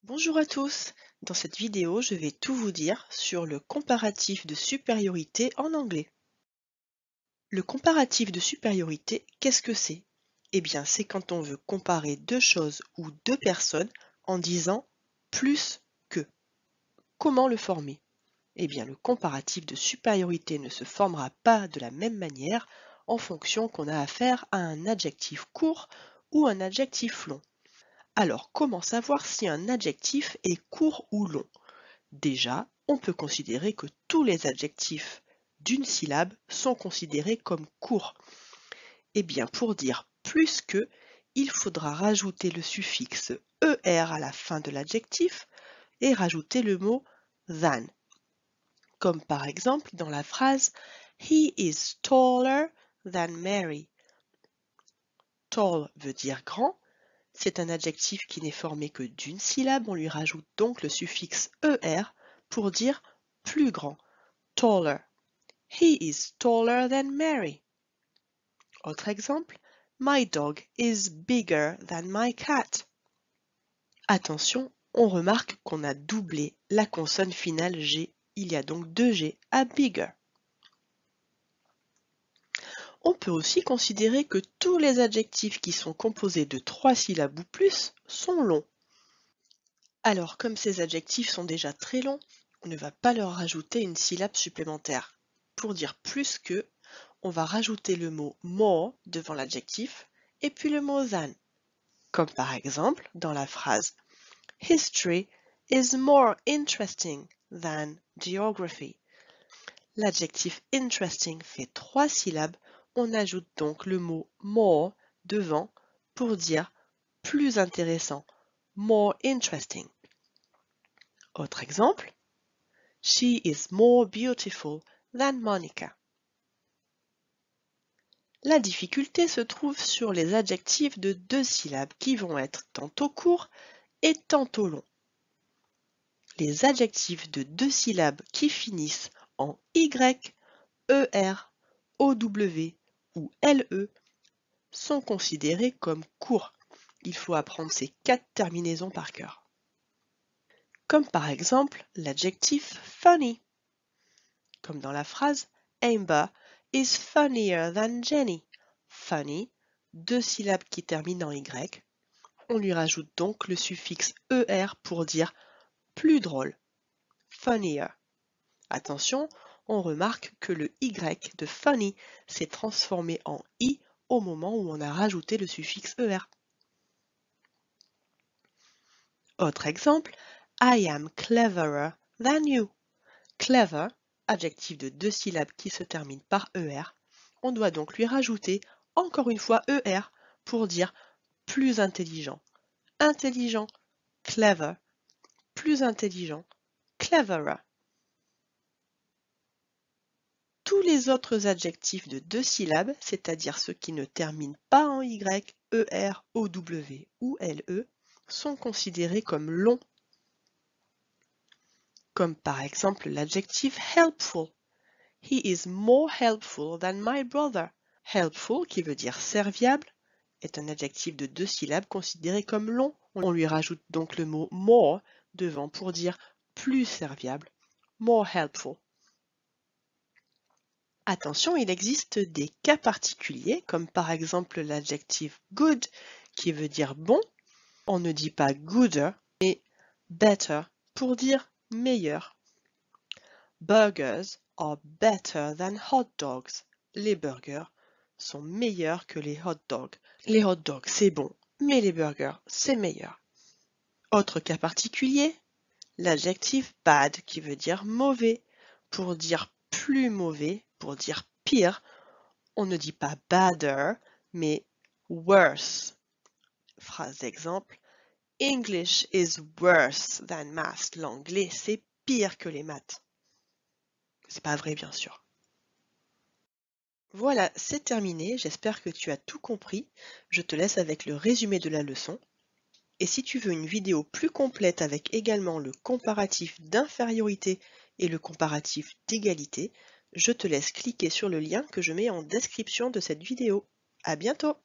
Bonjour à tous. Dans cette vidéo, je vais tout vous dire sur le comparatif de supériorité en anglais. Le comparatif de supériorité, qu'est-ce que c'est? Eh bien, c'est quand on veut comparer deux choses ou deux personnes en disant plus que. Comment le former? Eh bien, le comparatif de supériorité ne se formera pas de la même manière en fonction qu'on a affaire à un adjectif court ou un adjectif long. Alors, comment savoir si un adjectif est court ou long? Déjà, on peut considérer que tous les adjectifs d'une syllabe sont considérés comme courts. Eh bien, pour dire plus que, il faudra rajouter le suffixe er à la fin de l'adjectif et rajouter le mot than. Comme par exemple dans la phrase He is taller than Mary. Tall veut dire grand. C'est un adjectif qui n'est formé que d'une syllabe. On lui rajoute donc le suffixe er pour dire plus grand. Taller. He is taller than Mary. Autre exemple, My dog is bigger than my cat. Attention, on remarque qu'on a doublé la consonne finale G. Il y a donc deux G à bigger. On peut aussi considérer que tous les adjectifs qui sont composés de trois syllabes ou plus sont longs. Alors, comme ces adjectifs sont déjà très longs, on ne va pas leur rajouter une syllabe supplémentaire. Pour dire plus que, on va rajouter le mot more devant l'adjectif et puis le mot than. Comme par exemple dans la phrase History is more interesting than geography. L'adjectif interesting fait trois syllabes, on ajoute donc le mot more devant pour dire plus intéressant, more interesting. Autre exemple, She is more beautiful than Monica. La difficulté se trouve sur les adjectifs de deux syllabes qui vont être tantôt courts et tantôt longs. Les adjectifs de deux syllabes qui finissent en y, er, ow ou le sont considérés comme courts. Il faut apprendre ces quatre terminaisons par cœur. Comme par exemple l'adjectif funny. Comme dans la phrase Amber is funnier than Jenny. Funny, deux syllabes qui terminent en y. On lui rajoute donc le suffixe er pour dire plus drôle. Funnier. Attention, on remarque que le y de funny s'est transformé en i au moment où on a rajouté le suffixe er. Autre exemple, I am cleverer than you. Clever, adjectif de deux syllabes qui se termine par er, on doit donc lui rajouter encore une fois er pour dire plus intelligent. Intelligent, clever, plus intelligent, cleverer. Tous les autres adjectifs de deux syllabes, c'est-à-dire ceux qui ne terminent pas en y, er, ow ou le, sont considérés comme longs. Comme par exemple l'adjectif helpful. He is more helpful than my brother. Helpful, qui veut dire serviable, est un adjectif de deux syllabes considéré comme long. On lui rajoute donc le mot more devant pour dire plus serviable. More helpful. Attention, il existe des cas particuliers, comme par exemple l'adjectif good, qui veut dire bon. On ne dit pas gooder, mais better, pour dire meilleur. Burgers are better than hot dogs. Les burgers sont meilleurs que les hot dogs. Les hot dogs, c'est bon, mais les burgers, c'est meilleur. Autre cas particulier, l'adjectif bad, qui veut dire mauvais. Pour dire plus mauvais, pour dire pire, on ne dit pas badder, mais worse. Phrase d'exemple. English is worse than math. L'anglais, c'est pire que les maths. C'est pas vrai, bien sûr. Voilà, c'est terminé. J'espère que tu as tout compris. Je te laisse avec le résumé de la leçon. Et si tu veux une vidéo plus complète avec également le comparatif d'infériorité et le comparatif d'égalité, je te laisse cliquer sur le lien que je mets en description de cette vidéo. À bientôt!